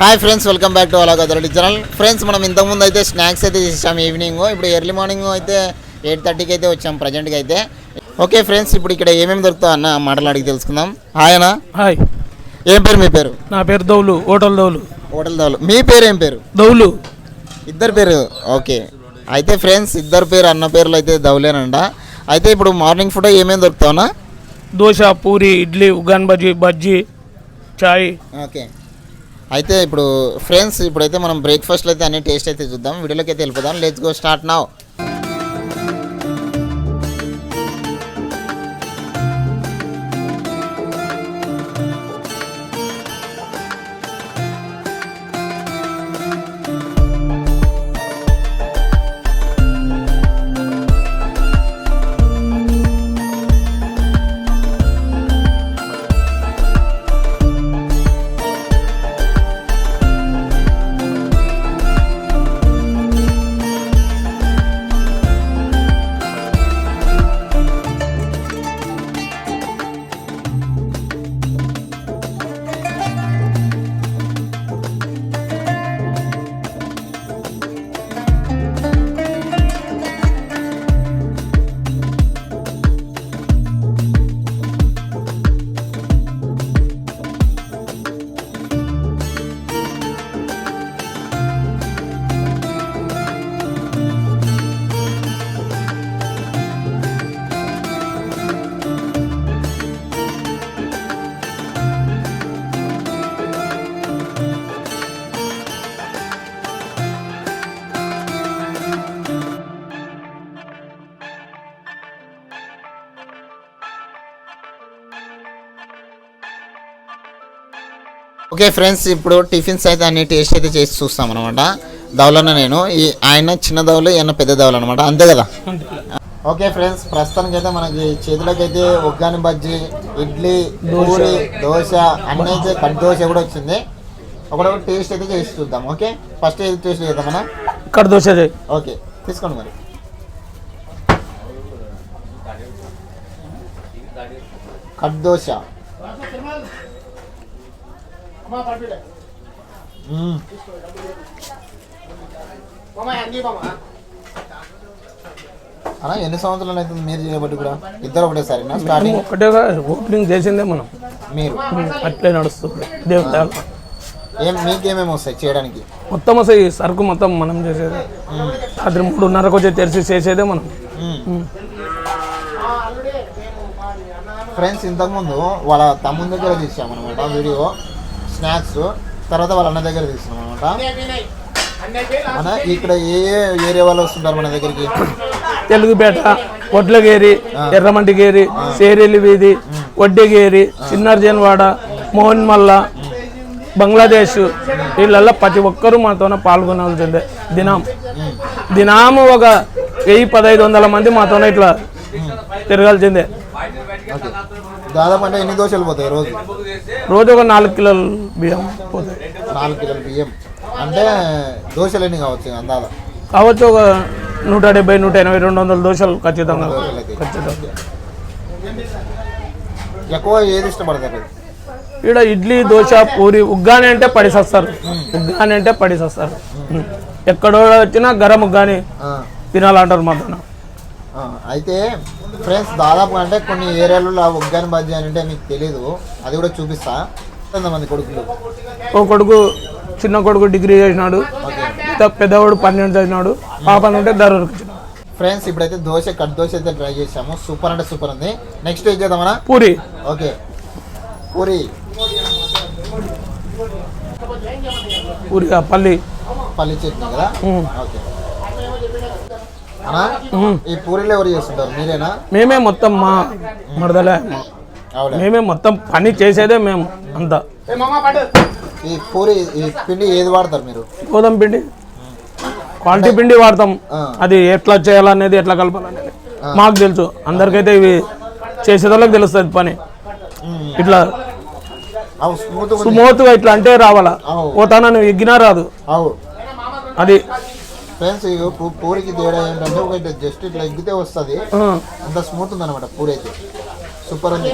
Hi friends, welcome back to అలాగ Reddy channel. Friends, మనం ఇంతకుముందు అయితే స్నాక్స్ అయితే చేసాము ఈవినింగ్. ఇప్పుడు ఎర్లీ మార్నింగ్ అయితే 8:30కి అయితే వచ్చాము ప్రజెంట్గా అయితే. ఓకే ఫ్రెండ్స్, ఇప్పుడు ఇక్కడ ఏమేమి దొరుకుతా అన్న మాటలు అడిగి తెలుసుకుందాం. హాయ్ అన్న. హాయ్. ఏం పేరు మీ పేరు? నా పేరు దౌలు, హోటల్ దౌలు. హోటల్ దౌలు. మీ పేరు ఏం పేరు? దౌలు. ఇద్దరు పేరు. ఓకే. అయితే ఫ్రెండ్స్, ఇద్దరు పేరు అన్న పేర్లు అయితే దౌలేనంట. అయితే ఇప్పుడు మార్నింగ్ ఫుడ్ ఏమేమి దొరుకుతావునా? దోశ, పూరి, ఇడ్లీ, ఉగాన్ బజ్జీ, చాయ్. ఓకే. అయితే ఇప్పుడు ఫ్రెండ్స్, ఇప్పుడైతే మనం బ్రేక్ఫాస్ట్లో అయితే అన్ని టేస్ట్ అయితే చూద్దాం. వీడియోలోకి అయితే వెళ్ళిపోదాం. Let's go start now. Okay friends, ఇప్పుడు టిఫిన్స్ అయితే అన్ని టేస్ట్ అయితే చేసి చూస్తాం అనమాట. దౌలన్న నేను, ఈ ఆయన చిన్న దౌలు, ఈయన పెద్ద దౌలు అనమాట. అంతే కదా? ఓకే ఫ్రెండ్స్, ప్రస్తుతానికి అయితే మనకి చేతులకి అయితే ఉగ్గాని బజ్జీ, ఇడ్లీ, పూరి, దోశ అన్నీ అయితే కట్ దోశ కూడా వచ్చింది. ఒకటి టేస్ట్ అయితే చేసి చూద్దాం. ఓకే, ఫస్ట్ ఏది టేస్ట్ చేద్దాం మన కట్ దోశ. ఓకే, తీసుకోండి మరి. కట్ దోశ. అలా ఎన్ని సంవత్సరాలు అవుతుంది మీరు చేయబట్టి కూడా? ఇద్దరు ఒకటేసారి స్టార్టింగ్? ఒకటేగా ఓపెనింగ్ చేసిందే మనం. మీరు అట్లే నడుస్తుంది దేవుడు. మీకేమేమి వస్తాయి చేయడానికి? మొత్తం వస్తాయి, సరుకు మొత్తం మనం చేసేది. రాత్రి 3:30కు వచ్చి తెరిచి చేసేదే మనం. ఫ్రెండ్స్, ఇంతకుముందు వాళ్ళ తమ్ముని దగ్గర తీసామన్నమాట వీడియో స్నాక్స్. తర్వాత వాళ్ళ అన్న దగ్గర తీస్తున్నాం అనమాట. మన ఇక్కడ ఏ ఏరియా వాళ్ళు వస్తుంటారు మన దగ్గరికి? తెలుగుపేట, వడ్లగేరి, ఎర్రమంటిగేరి, సేరేలి వీధి, వడ్డేగేరి, చిన్నర్జన్వాడ, మోహన్ మల్ల, బంగ్లాదేశ్, వీళ్ళల్లో ప్రతి ఒక్కరూ మాతోనే పాల్గొనాల్సిందే. దినాము ఒక 1000-1500 మంది మాతోనే ఇట్లా తిరగాల్సిందే. దాదాపు అంటే ఎన్ని దోశలు పోతాయి రోజు? రోజు ఒక 4 కిలోల బియ్యం పోతాయి. 4 కిలోల బియ్యం అంటే దోశలు ఎన్ని కావచ్చు? అందాల కావచ్చు ఒక 170, 180, 200 దోశలు ఖచ్చితంగా. ఎక్కువ ఏది ఇష్టపడతారు? ఇక్కడ ఇడ్లీ, దోశ, పూరి, ఉగ్గాని అంటే పడిసేస్తారు. ఉగ్గాని అంటే పడిసేస్తారు. ఎక్కడో వచ్చినా గరం ఉగ్గాని తినాలంటారు మాత్రం. అయితే ఫ్రెండ్స్, దాదాపు అంటే కొన్ని ఏరియాలలో ఉగ్గాని బజ్జీ అని అంటే మీకు తెలీదు, అది కూడా చూపిస్తా. ఎంతమంది కొడుకులు? ఓ కొడుకు, చిన్న కొడుకు డిగ్రీ చేసినాడు, పెద్దవాడు 12 చదివినాడు, పాప ఉంటే దర్వాజకు. ఫ్రెండ్స్, ఇప్పుడైతే దోశ కట్ దోశ అయితే ట్రై చేసాము. సూపర్ అంటే సూపర్ ఉంది. నెక్స్ట్ ఏం చేద్దామన్నా? పూరి. ఓకే, పూరి. పూరి పల్లి చట్నీ కదా? ఓకే. ఈ పూరీలు ఎవరు చేస్తుంటారు? మీరేనా? మేమే మొత్తం, మా మరదలే. మేమే మొత్తం పని చేసేదే మేము అంతా. ఈ పూరి ఈ పిండి ఏది వాడతారు మీరు? గోధుమ పిండి, క్వాలిటీ పిండి వాడతాం. అది ఎట్లా చేయాలనేది, ఎట్లా కలపాలనేది మాకు తెలుసు. అందరికైతే ఇవి చేసేదోళ్ళకి తెలుస్తుంది పని. ఇట్లా స్మూత్గా ఇట్లా అంటే రావాలా, పోతానా నువ్వు ఎగ్గినా రాదు అది. ఫ్రెండ్స్, పూరికి తేడా ఏంటంటే ఒక జస్ట్ ఇట్లా ఎగ్గితే వస్తుంది, అంత స్మూత్ ఉంది అనమాట పూరి అయితే. సూపర్ ఉంది.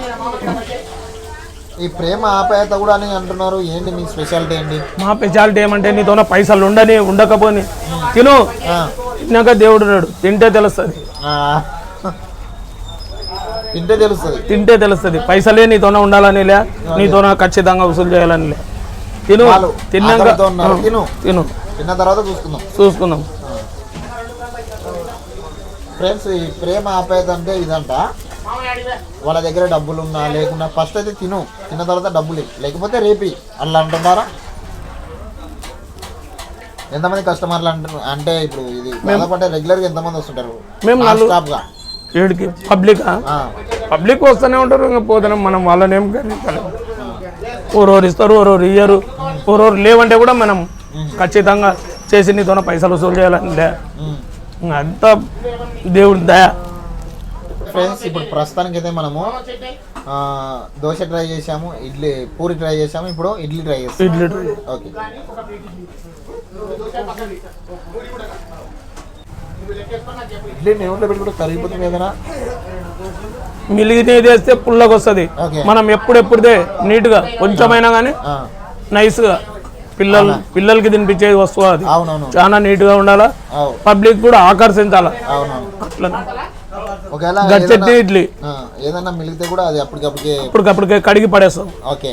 ఈ ప్రేమ ఆప్యాయత కూడా అని అంటున్నారు, ఏంటి మీ స్పెషాలిటీ ఏంటి? మా స్పెషాలిటీ ఏమంటే నీతోన పైసలు ఉండని ఉండకపోని తిను, తిన్నాక దేవుడు ఉన్నాడు, తింటే తెలుస్తుంది. తింటే తెలుస్తుంది పైసలే నీతోన ఉండాలని లే, నీతోన ఖచ్చితంగా వసూలు చేయాలని లే. తిను, తిన్నాక తిను, తిన్న తర్వాత చూసుకుందాం. ఫ్రెండ్స్, ఈ ప్రేమ ఆప్యాయత అంటే ఇదంట. వాళ్ళ దగ్గర డబ్బులు ఉన్నా లేకున్నా ఫస్ట్ అయితే తిన్న తర్వాత డబ్బులు లేకపోతే రేపి అట్లా అంటున్నారా? ఎంతమంది కస్టమర్లు అంటే ఇప్పుడు ఇది దాదాపు రెగ్యులర్గా ఎంతమంది వస్తుంటారు? మేము ఏడికి పబ్లిక్ వస్తూనే ఉంటారు, ఇంకా పోతున్నాం. మనం వాళ్ళని ఏం ఓరోరు ఇస్తారు, ఓరోరు ఇయ్యరు, ఓరోరు లేవంటే కూడా మనం ఖచ్చితంగా చేసి నీతోన పైసలు వసూలు చేయాలంటే అంతా దేవుడి దయ. ఫ్రెండ్స్, ఇప్పుడు ప్రస్తుతానికి అయితే మనము దోశ ట్రై చేసాము, పూరి ట్రై చేసాము, ఇప్పుడు ఇడ్లీ ట్రై చేస్తాము. ఓకే, ఇడ్లీ నెయ్యిలో పెట్టుకుంటే కరిగిపోతుంది కదా, మిలిగితే వేస్తే పుల్లగా వస్తుంది. మనం ఎప్పుడెప్పుడుదే నీట్గా కొంచెమైనా కానీ నైస్గా పిల్లలకి తినిపించే వస్తువు అది. చాలా నీట్గా ఉండాలా, పబ్లిక్ కూడా ఆకర్షించాలా. అట్లా గట్టి ఇడ్లీ ఏదన్నా మిలిగితే కూడా అది అప్పటికప్పటికే కడిగి పడేస్తాం. ఓకే,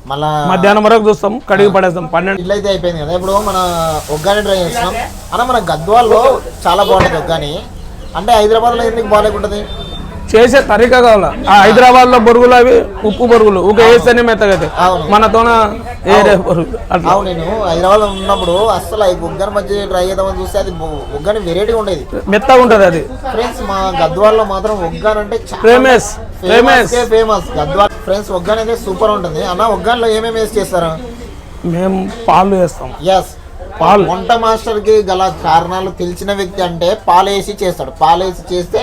మళ్ళా మధ్యాహ్నం వరకు చూస్తాం, కడిగి పడేస్తాం. 12 ఇడ్లీ అయితే అయిపోయింది కదా. ఇప్పుడు మన ఒగ్గాని ట్రై చేస్తున్నాం అన్న. మన గద్వాల్లో చాలా బాగుంటుంది ఒగ్గాని, అంటే హైదరాబాద్లో ఎందుకు బాగాలేకుంటుంది? చేసే తరీకా కావాలా. హైదరాబాద్ లో బొరుగులు అవి ఉప్పు బొరుగులు ఊక వేస్తేనే మెత్తగా మనతోన నేను హైదరాబాద్ లో ఉన్నప్పుడు అసలు ఒగ్గాని మధ్య ట్రై చేద్దామని చూస్తే అది ఒగ్గాని వెరైటీగా ఉండేది, మెత్తగా ఉంటది అది. ఫ్రెండ్స్, మా గద్వాల్లో మాత్రం ఒగ్గాని అంటే ఫేమస్ గద్వాల్. ఫ్రెండ్స్, ఒగ్గాని అయితే సూపర్ ఉంటుంది అన్న. ఒగ్గానిలో ఏమేమి వేసి చేస్తారు? మేము పాలు వేస్తాం. పాలు వంట మాస్టర్ కి గల కారణాలు తెలిసిన వ్యక్తి అంటే పాలు వేసి చేస్తాడు. పాలు వేసి చేస్తే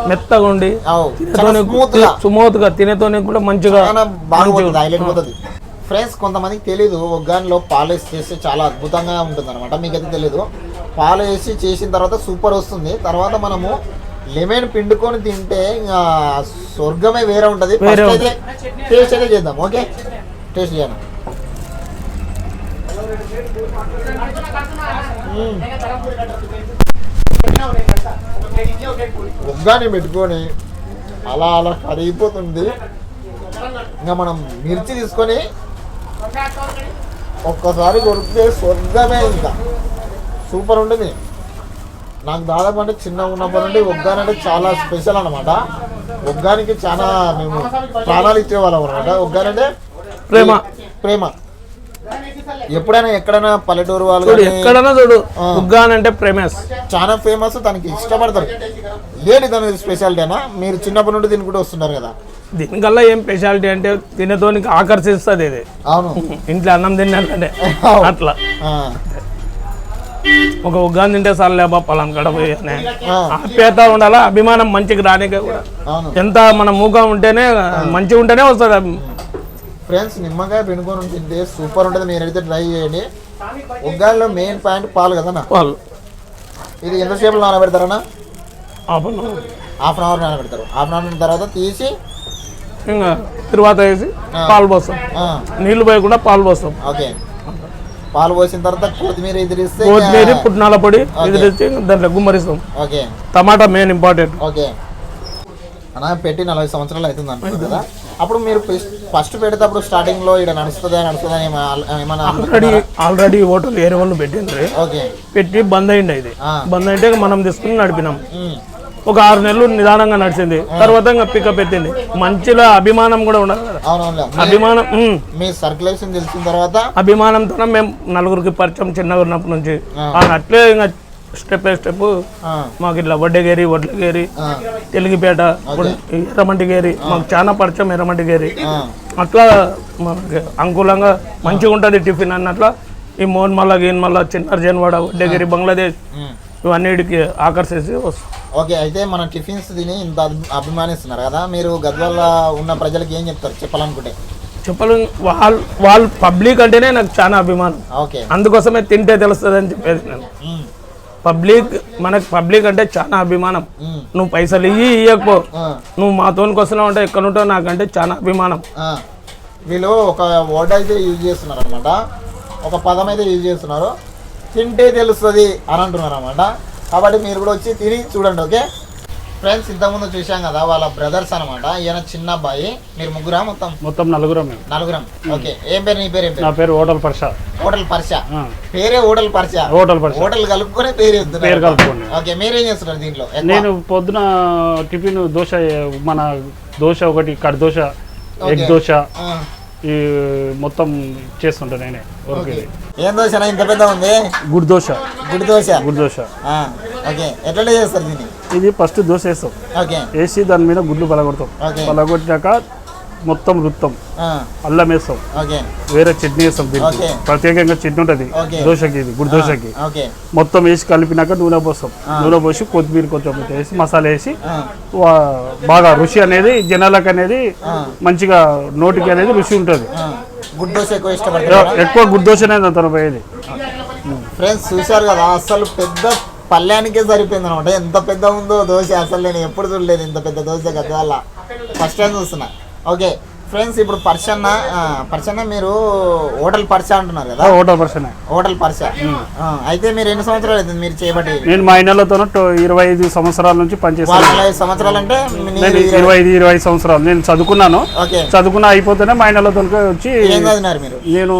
మెత్తగా ఉండి స్మూత్ గా తినేతోనే కూడా మంచిగా బాగుంటుంది, హైలైట్ పోతుంది. ఫ్రెండ్స్, కొంతమందికి తెలీదు ఒగ్గానిలో పాలు వేసి చేస్తే చాలా అద్భుతంగా ఉంటుంది అనమాట. మీకైతే తెలీదు. పాలు వేసి చేసిన తర్వాత సూపర్ వస్తుంది. తర్వాత మనము లెమన్ పిండుకొని తింటే ఇంకా స్వర్గమే వేరే ఉంటుంది. టేస్ట్ అయితే చేద్దాం. ఓకే, టేస్ట్ చేయను. ఒగ్గాని పెట్టుకొని అలా కరిగిపోతుంది. ఇంకా మనం మిర్చి తీసుకొని ఒక్కసారి కొరికితే స్వర్గమే, ఇంకా సూపర్ ఉంటుంది. నాకు దాదాపు అంటే చిన్నగా ఉన్నప్పటి నుండి ఒగ్గాని అంటే చాలా స్పెషల్ అనమాట. ఒగ్గానికి చాలా మేము ప్రాణాలు ఇచ్చేవాళ్ళం అనమాట. ఒగ్గాని అంటే ప్రేమ. ఎప్పుడైనా ఎక్కడైనా పల్లెటూరు వాళ్ళు ఎక్కడైనా చూడు ఒగ్గాని అంటే చాలా ఫేమస్, తనకి ఇష్టపడతారు. ఏంటి దాని స్పెషాలిటీ అన్నా? మీరు చిన్నప్పటి నుండి తినుకుంటూ వస్తున్నారు కదా. దీనికల్లా ఏం స్పెషాలిటీ అంటే తినేతోనికి ఆకర్షిస్తుంది ఇది. అవును, ఇంట్లో అన్నం తిన్నాకంటే అట్లా ఒక ఒగ్గాని తింటే సార్ లేబా పలాన్ గడపోయి ఆప్యాయత ఉండాలా, అభిమానం మంచిగా రానికే కూడా. ఎంత మన మూగా ఉంటేనే మంచిగా ఉంటేనే వస్తుంది. ఫ్రెండ్స్, నిమ్మకాయ పిండుకొని తింటే సూపర్ ఉంటుంది. మీరైతే ట్రై చేయండి. ఒగ్గానిలో మెయిన్ పాయింట్ పాలు కదన్నా. పాలు ఇది ఎంతసేపు నానబెడతారన్నా? హాఫ్ అన్ అవర్ నానబెడతారు. హాఫ్ అన్ అవర్ తర్వాత తీసి ఇంకా తర్వాత వేసి పాలు పోస్తాం. నీళ్లు పోయకుండా పాలు పోస్తాం. ఓకే, పాలు పోసిన తర్వాత కొత్తిమీర ఎదిరిస్తే, కొత్తిమీర పుట్నాల పొడి ఎదిరిస్తే దాంట్లో గుమ్మరిస్తాం. ఓకే, టమాటా మెయిన్ ఇంపార్టెంట్. ఓకే అన్న, పెట్టి 40 సంవత్సరాలు అవుతుంది అంటున్నారు కదా. అప్పుడు మీరు ఫస్ట్ పెడేటప్పుడు స్టార్టింగ్ లో ఇక్కడ నడుస్తుందా ఏమన్నా? ఆల్రెడీ హోటల్ ఏరే వాళ్ళు పెట్టిండ్రు. పెట్టి బంద్ అయింది. ఇది బంద్ అయితే మనం తీసుకుని నడిపినాం. ఒక 6 నెలలు నిదానంగా నడిచింది. తర్వాత ఇంకా పికప్ పెట్టింది. మంచిగా అభిమానం కూడా ఉండదు కదా. అభిమానం మీ సర్క్యులేషన్ తెలిసిన తర్వాత అభిమానంతో మేము నలుగురికి పరిచయం చిన్నగా ఉన్నప్పటి నుంచి. అట్లే ఇంకా స్టెప్ బై స్టెప్ మాకు ఇట్లా వడ్డేగేరి, వడ్లగేరి, తెలుగుపేట, ఎర్రమంటిగేరి మాకు చాలా పరిచయం. ఎర్రమంటిగేరి అట్లా మనకి అనుకూలంగా మంచిగా ఉంటుంది టిఫిన్ అన్నట్ల. ఈ మోన్మల్ల గీన్మల్ల, చిన్నర్జన్వాడ, వడ్డేగిరి, బంగ్లాదేశ్ ఇవన్నిటికి ఆకర్షించి వస్తాం. ఓకే, అయితే మన టిఫిన్స్ తిని ఇంత అభిమానిస్తున్నారు కదా, మీరు గద్వాల ఉన్న ప్రజలకు ఏం చెప్తారు చెప్పాలనుకుంటే? వాళ్ళు పబ్లిక్ అంటేనే నాకు చాలా అభిమానం. అందుకోసమే తింటే తెలుస్తుంది అని చెప్పేది నేను. మనకు పబ్లిక్ అంటే చాలా అభిమానం. నువ్వు పైసలు ఇవ్వకపో, నువ్వు మాతోనికి వస్తున్నావు అంటే ఎక్కడ ఉంటావు నాకంటే చాలా అభిమానం. వీళ్ళు ఒక వర్డ్ అయితే యూజ్ చేస్తున్నారు అనమాట, ఒక పదం అయితే యూజ్ చేస్తున్నారు, తింటే తెలుస్తుంది అని అంటున్నారు అనమాట. కాబట్టి మీరు కూడా వచ్చి తిని చూడండి. ఓకే ఫ్రెండ్స్, ఇంతకుముందు చూసాం కదా వాళ్ళ బ్రదర్స్ అనమాట. ఈయన చిన్న అబ్బాయి, మీరు ముగ్గురా? మొత్తం నలుగురం. ఓకే, ఏం పేరు? నీ పేరు ఏం పేరు? నా పేరు హోటల్ పర్ష. హోటల్ పర్ష పేరే హోటల్ పర్ష. హోటల్ కలుపుకునే పేరు కలుపుకోండి. ఓకే, మీరేం చేస్తున్నారు దీంట్లో? నేను పొద్దున టిఫిన్ దోశ, మన దోశ ఒకటి, కట్ దోశ, ఎగ్ దోశ, ఈ మొత్తం చేస్తుంటా నేనే. ఏం దోశ ఇంత పెద్ద ఉంది? గుడ్ దోశ. ఓకే, ఎట్లా చేస్తారు దీన్ని? ఇది ఫస్ట్ దోశ వేస్తాం, వేసి దాని మీద గుడ్లు పలగొడతాం. పలగొట్టాక మొత్తం రుత్తాం, అల్లం వేస్తాం, వేరే చట్నీ వేస్తాం. దీనికి ప్రత్యేకంగా చట్నీ ఉంటుంది దోశకి, ఇది గుడ్ దోశకి. మొత్తం వేసి కలిపినాక నూనె పోస్తాం. నూనె పోసి కొత్తిమీర కొంచెం వేసి మసాలా వేసి బాగా రుచి అనేది జనాలకు అనేది మంచిగా నోటికి అనేది రుచి ఉంటుంది. గుడ్ దోశ ఎక్కువ ఇష్టపడతారు? ఎక్కువ గుడ్ దోశనే తను పోయేది. ఫ్రెండ్స్ చూసారు కదా, అసలు పెద్ద పళ్ళ్యానికే సరిపోయింది అనమాట. ఎంత పెద్ద ఉందో దోశ, అసలు నేను ఎప్పుడు చూడలేదు ఇంత పెద్ద దోశ కదా, అలా ఫస్ట్ టైం చూస్తున్నా. ఓకే ఫ్రెండ్స్, ఇప్పుడు పర్సన్న మీరు హోటల్ పర్స అంటున్నారు కదా? హోటల్ పర్స. అయితే మీరు ఎన్ని సంవత్సరాలు అవుతుంది మీరు చేయబట్టి? నేను మా ఇళ్ళతో 25 సంవత్సరాల నుంచి పనిచేస్తాను. 25 సంవత్సరాలు అంటే 25 సంవత్సరాలు నేను చదువుకున్నాను. చదువుకున్న అయిపోతేనే మా ఇళ్ళతో వచ్చి. ఏం చదివినారు మీరు? నేను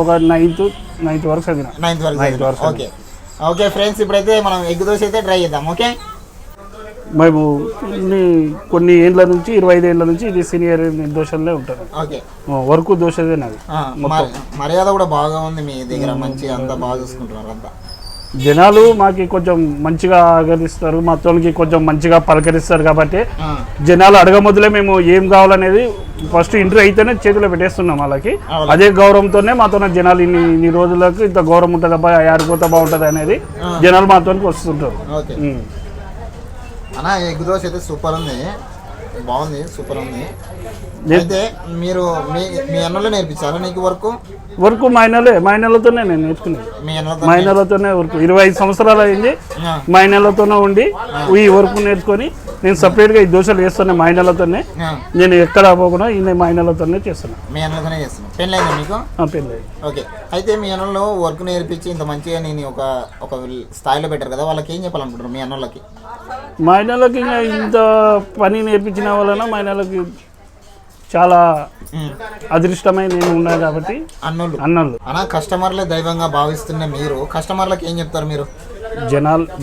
ఒక 9th వరకు చదివిన. 9th వరకు. ఓకే ఫ్రెండ్స్, ఇప్పుడైతే మనం ఎగ్ దోశ అయితే ట్రై చేద్దాం. ఓకే, మేము కొన్ని ఏళ్ళ నుంచి 25 ఏళ్ళ నుంచి ఇది సీనియర్ దోశలే ఉంటారు. ఓకే, వర్క్ దోశదే నాది. మర్యాద కూడా బాగా ఉంది మీ దగ్గర, మంచి అంతా బాగా చూసుకుంటున్నారు అంతా. జనాలు మాకు కొంచెం మంచిగా ఆదరిస్తారు, మా తోనికి కొంచెం మంచిగా పలకరిస్తారు. కాబట్టి జనాలు అడగముదలే మేము ఏం కావాలనేది ఫస్ట్ ఇంటర్వ్యూ అయితేనే చేతిలో పెట్టేస్తున్నాం వాళ్ళకి. అదే గౌరవంతోనే మాతో జనాలు ఇన్ని రోజులకు ఇంత గౌరవం ఉంటుంది అబ్బాయి, ఆడిపోతే బాగుంటుంది అనేది జనాలు మాతోనికి వస్తుంటారు. అన్న ఎగ్ దోశ అయితే సూపర్ ఉంది, బాగుంది, సూపర్ ఉంది. అయితే మీరు మీ అన్నలో నేర్పించారా నీకు వర్క్? మా ఇళ్ళతోనే నేను నేర్చుకున్నాను. మా ఇళ్ళతోనే వర్క్ 25 సంవత్సరాలు అయింది. మా ఇళ్ళతోనే ఉండి ఈ వర్క్ నేర్చుకొని నేను సపరేట్గా ఈ దోశలు వేస్తున్నా. మా ఇళ్ళతోనే నేను ఎక్కడ పోకుండా మా ఇళ్ళతోనే చేస్తున్నాను. మీ అన్నతోనే చేస్తున్నాను. పెళ్ళైందా మీకు? పెళ్ళి. ఓకే, అయితే మీ అన్నలో వర్క్ నేర్పించి ఇంత మంచిగా నేను ఒక స్థాయిలో పెట్టారు కదా, వాళ్ళకి ఏం చెప్పాలనుకుంటారు మీ అన్నోళ్ళకి? మా ఇళ్ళకి ఇంకా ఇంత పని నేర్పించిన వలన మా ఇళ్ళకి చాలా అదృష్టమైన నేను ఉన్నాయి కాబట్టి. అన్నోళ్ళు అన్న కస్టమర్లే దైవంగా భావిస్తున్న మీరు కస్టమర్లకు ఏం చెప్తారు మీరు?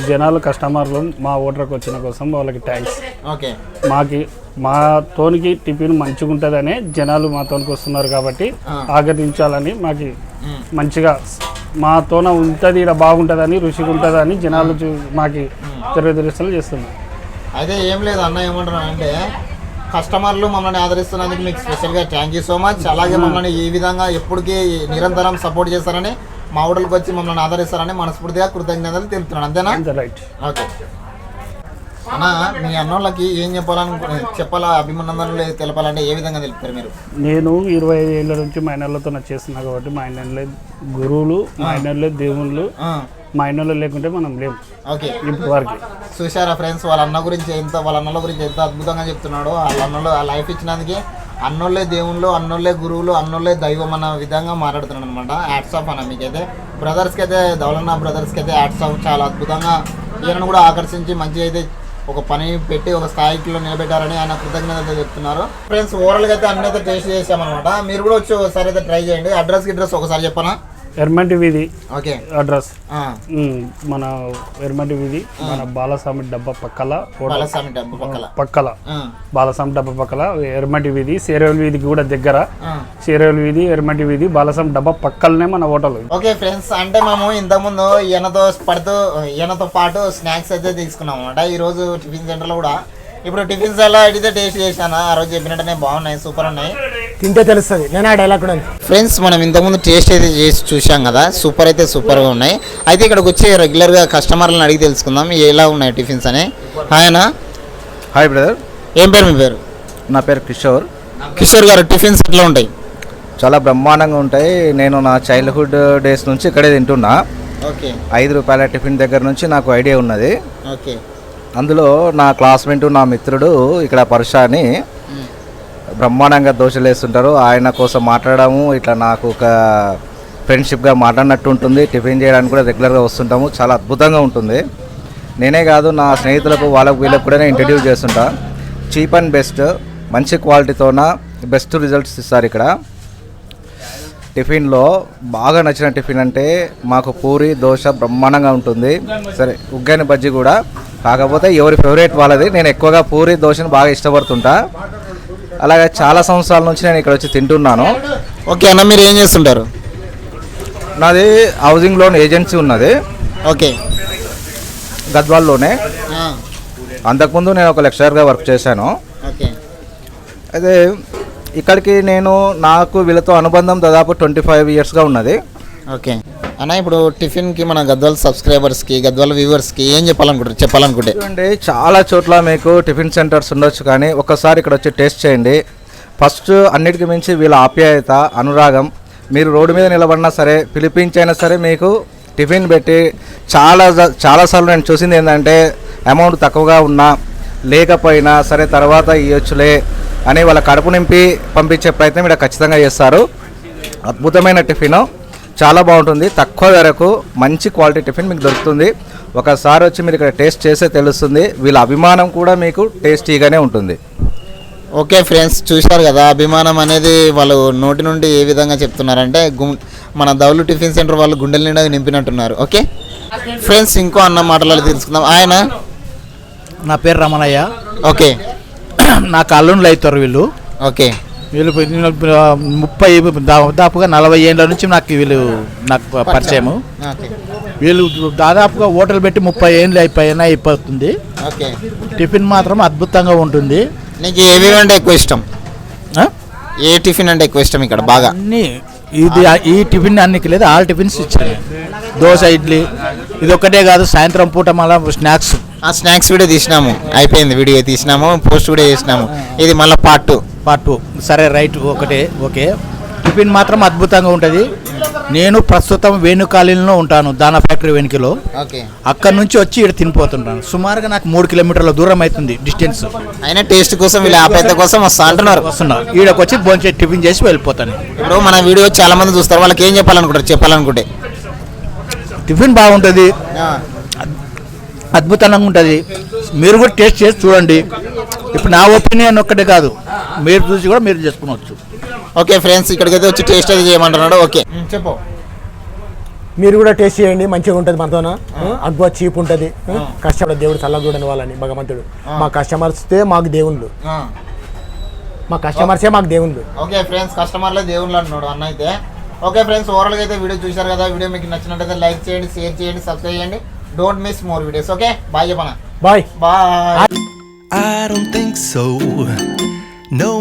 జనాలు కస్టమర్లు మా ఓటర్కి వచ్చిన కోసం వాళ్ళకి థ్యాంక్స్. ఓకే, మా తోనికి టిఫిన్ మంచిగా ఉంటుందనే జనాలు మా తోనికి వస్తున్నారు కాబట్టి ఆగతించాలని మాకు మంచిగా మా తోన ఉంటుంది, ఇక్కడ బాగుంటుందని రుచిగా ఉంటుందని జనాలు మాకు తెలియదర్శనం చేస్తున్నారు. అయితే ఏం లేదు అన్న, ఏమంటున్నా అంటే కస్టమర్లు మమ్మల్ని ఆదరిస్తున్నందుకు మీకు స్పెషల్గా థ్యాంక్ యూ సో మచ్. అలాగే మమ్మల్ని ఈ విధంగా ఎప్పటికీ నిరంతరం సపోర్ట్ చేస్తారని, మా హోటల్కి వచ్చి మమ్మల్ని ఆదరిస్తారని మనస్ఫూర్తిగా కృతజ్ఞతలు తెలుపుతున్నాను. అంతేనా? రైట్. ఓకే అన్న, మీ అన్నోళ్ళకి ఏం చెప్పాలా, అభినందనలు తెలపాలంటే ఏ విధంగా తెలుపుతారు మీరు? నేను 25 ఏళ్ళ నుంచి మా ఇళ్ళతో చేస్తున్నా కాబట్టి మా ఇళ్ళే గురువులు, మా ఇళ్ళే దేవుళ్ళు. మా ఇళ్ళలో లేకుంటే మనం లేము. ఓకే, ఇప్పుడు వారికి చూసారా ఫ్రెండ్స్, వాళ్ళ అన్నల గురించి ఎంత అద్భుతంగా చెప్తున్నాడో. వాళ్ళ అన్నలు ఆ లైఫ్ ఇచ్చినందుకే అన్నోళ్ళే దేవుళ్ళు, అన్నోళ్ళే గురువులు, అన్నోళ్ళే దైవం అన్న విధంగా మాట్లాడుతున్నాడు అనమాట. హ్యాట్స్ ఆఫ్ అన్న మీకైతే. బ్రదర్స్కి అయితే దౌలన్న బ్రదర్స్కి అయితే హ్యాట్స్ ఆఫ్. చాలా అద్భుతంగా ఈయనను కూడా ఆకర్షించి మంచిగా అయితే ఒక పని పెట్టి ఒక స్థాయిలో నిలబెట్టారని ఆయన కృతజ్ఞతలు చెప్తున్నారు. ఫ్రెండ్స్, ఓవరాల్గా అయితే అన్నీ అయితే టేస్ట్ చేసామన్నమాట. మీరు కూడా వచ్చి ఒకసారి అయితే ట్రై చేయండి. అడ్రస్ ఒకసారి చెప్పనా? ఎర్రమంటి వీధి. ఓకే, అడ్రస్ మన ఎర్రమంటి వీధి, మన బాలస్వామి డబ్బా పక్కల బాలస్వామి డబ్బా పక్కల ఎర్రమంటి వీధి. సేరేవల్ వీధికి కూడా దగ్గర. సేరేవల్ వీధి, ఎర్రమంటి వీధి, బాలస్వామి డబ్బా పక్కలనే మన హోటల్. ఓకే ఫ్రెండ్స్, అంటే మేము ఇంతకుముందు ఈయనతో పాటు స్నాక్స్ అయితే తీసుకున్నాం అనమాట. ఈరోజు టిఫిన్ సెంటర్లో కూడా ఇప్పుడు టిఫిన్స్ ఎలా అడిగితే టేస్ట్ చేశాను. ఆ రోజు చెప్పినట్టునే బాగున్నాయి, సూపర్ ఉన్నాయి. తింటే తెలుస్తుంది. నేను ఆ డైలాగ్ కూడా. ఫ్రెండ్స్, మనం ఇంతకుముందు టేస్ట్ అయితే చేసి చూసాం కదా, సూపర్ అయితే సూపర్గా ఉన్నాయి. అయితే ఇక్కడికి వచ్చి రెగ్యులర్గా కస్టమర్లను అడిగి తెలుసుకుందాం ఎలా ఉన్నాయి టిఫిన్స్ అని. Hi hi brother. ఏం పేరు మీ పేరు? నా పేరు కిషోర్. కిషోర్ గారు, టిఫిన్స్ ఎట్లా ఉంటాయి? చాలా బ్రహ్మాండంగా ఉంటాయి. నేను నా చైల్డ్హుడ్ డేస్ నుంచి ఇక్కడే తింటున్నా. ఓకే 5 రూపాయల టిఫిన్ దగ్గర నుంచి నాకు ఐడియా ఉన్నది. ఓకే అందులో నా క్లాస్మేట్ నా మిత్రుడు ఇక్కడ పరుషాని బ్రహ్మాండంగా దోశలు వేస్తుంటారు. ఆయన కోసం మాట్లాడము ఇట్లా నాకు ఒక ఫ్రెండ్షిప్గా మాట్లాడినట్టు ఉంటుంది. టిఫిన్ చేయడానికి కూడా రెగ్యులర్గా వస్తుంటాము. చాలా అద్భుతంగా ఉంటుంది. నేనే కాదు నా స్నేహితులకు వీళ్ళకు కూడా నేను ఇంట్రడ్యూస్ చేస్తుంటా. చీప్ అండ్ బెస్ట్, మంచి క్వాలిటీతోన బెస్ట్ రిజల్ట్స్ ఇస్తారు ఇక్కడ. టిఫిన్లో బాగా నచ్చిన టిఫిన్ అంటే మాకు పూరి దోశ బ్రహ్మాండంగా ఉంటుంది. సరే ఉగ్గాని బజ్జీ కూడా, కాకపోతే ఎవరి ఫేవరెట్ వాళ్ళది. నేను ఎక్కువగా పూరి దోశను బాగా ఇష్టపడుతుంటా. అలాగే చాలా సంవత్సరాల నుంచి నేను ఇక్కడ వచ్చి తింటున్నాను. ఓకే అన్న, మీరు ఏం చేస్తుంటారు? నాది హౌసింగ్ లోన్ ఏజెన్సీ ఉన్నది ఓకే గద్వాల్లోనే. అంతకుముందు నేను ఒక లెక్చరర్గా వర్క్ చేశాను. ఓకే అయితే ఇక్కడికి నాకు వీళ్ళతో అనుబంధం దాదాపు 25 ఇయర్స్గా ఉన్నది. ఓకే అన్న, ఇప్పుడు టిఫిన్కి మన గద్వాల సబ్స్క్రైబర్స్కి గద్వాల వ్యూవర్స్కి ఏం చెప్పాలనుకుంటే చూడండి, చాలా చోట్ల మీకు టిఫిన్ సెంటర్స్ ఉండొచ్చు, కానీ ఒక్కసారి ఇక్కడ వచ్చి టేస్ట్ చేయండి. ఫస్ట్ అన్నిటికీ మించి వీళ్ళ ఆప్యాయత, అనురాగం. మీరు రోడ్డు మీద నిలబడినా సరే, పిలిపించైనా సరే మీకు టిఫిన్ పెట్టి చాలాసార్లు నేను చూసింది ఏంటంటే అమౌంట్ తక్కువగా ఉన్నా లేకపోయినా సరే తర్వాత ఇవ్వచ్చులే అని వాళ్ళ కడుపు నింపి పంపించే ప్రయత్నం ఇక్కడ ఖచ్చితంగా చేస్తారు. అద్భుతమైన టిఫిన్, చాలా బాగుంటుంది. తక్కువ ధరకు మంచి క్వాలిటీ టిఫిన్ మీకు దొరుకుతుంది. ఒకసారి వచ్చి మీరు ఇక్కడ టేస్ట్ చేస్తే తెలుస్తుంది. వీళ్ళ అభిమానం కూడా మీకు టేస్టీగానే ఉంటుంది. ఓకే ఫ్రెండ్స్, చూశారు కదా అభిమానం అనేది వాళ్ళు నోటి నుండి ఏ విధంగా చెప్తున్నారంటే మన దౌలు టిఫిన్ సెంటర్ వాళ్ళు గుండెల నిండా నింపినట్టున్నారు. ఓకే ఫ్రెండ్స్, ఇంకో అన్న మాటలు తెలుసుకుందాం. ఆయన నా పేరు రమణయ్య. ఓకే నాకు అల్లుళ్ళు అవుతారు వీళ్ళు. ఓకే వీళ్ళు 30 40 ఏళ్ళ నుంచి నాకు పరిచయము. ఓకే వీళ్ళు దాదాపుగా హోటల్ పెట్టి 30 ఏళ్ళు అయిపోతుంది. ఓకే టిఫిన్ మాత్రం అద్భుతంగా ఉంటుంది. నీకు ఏవి అంటే ఎక్కువ ఇష్టం? ఏ టిఫిన్ అంటే ఎక్కువ ఇష్టం ఇక్కడ బాగా? అన్నీ ఈ టిఫిన్ అన్నికి లేదు, ఆల్ టిఫిన్స్ ఇచ్చాను. దోశ, ఇడ్లీ, ఇది ఒక్కటే కాదు. సాయంత్రం పూట మళ్ళీ స్నాక్స్ వీడియో తీసినాము, అయిపోయింది. వీడియో తీసినాము, పోస్ట్ కూడా చేసినాము. ఇది మళ్ళీ పార్ట్ 2. సరే రైట్, ఓకే. టిఫిన్ మాత్రం అద్భుతంగా ఉంటుంది. నేను ప్రస్తుతం వేణుకాళీలో ఉంటాను, దానా ఫ్యాక్టరీ వెనుకలో. ఓకే అక్కడ నుంచి వచ్చి ఇక్కడ తినిపోతుంటాను. సుమారుగా నాకు 3 కిలోమీటర్ల దూరం అవుతుంది డిస్టెన్స్. అయినా టేస్ట్ కోసం వీళ్ళ ఆప్యాయత కోసం వస్తా అంటున్నారు. ఈడకి వచ్చి భోంచే టిఫిన్ చేసి వెళ్ళిపోతాను. ఇప్పుడు మన వీడియో చాలా మంది చూస్తారు, వాళ్ళకి ఏం చెప్పాలనుకుంటే టిఫిన్ బాగుంటుంది, అద్భుతంగా ఉంటుంది. మీరు కూడా టేస్ట్ చేసి చూడండి. ఇప్పుడు నా ఒపీనియన్ ఒక్కటే కాదు, మీరు చూసి కూడా మీరు చేసుకునవచ్చు. ఓకే ఫ్రెండ్స్, ఇక్కడికైతే వచ్చి టేస్ట్ అయితే చేయమంటున్నాడు. ఓకే చెప్పు. మీరు కూడా టేస్ట్ చేయండి, మంచిగా ఉంటుంది. మనతోన అగ్వ చీప్ ఉంటుంది. కష్టపడే దేవుడు చల్లగూడని వాళ్ళని భగవంతుడు. మా కస్టమర్స్తే మాకు దేవుళ్ళు, మా కస్టమర్సే మాకు దేవుళ్ళు. ఓకే ఫ్రెండ్స్, కస్టమర్లే దేవుళ్ళు అంటున్నాడు అన్న అయితే. ఓకే ఫ్రెండ్స్, ఓవరాల్గా అయితే వీడియో చూశారు కదా. వీడియో మీకు నచ్చినట్టయితే లైక్ చేయండి, షేర్ చేయండి, సబ్స్క్రైబ్ చేయండి. Don't miss more videos. Okay bye చెప్పనా? Bye bye. I don't think so. No.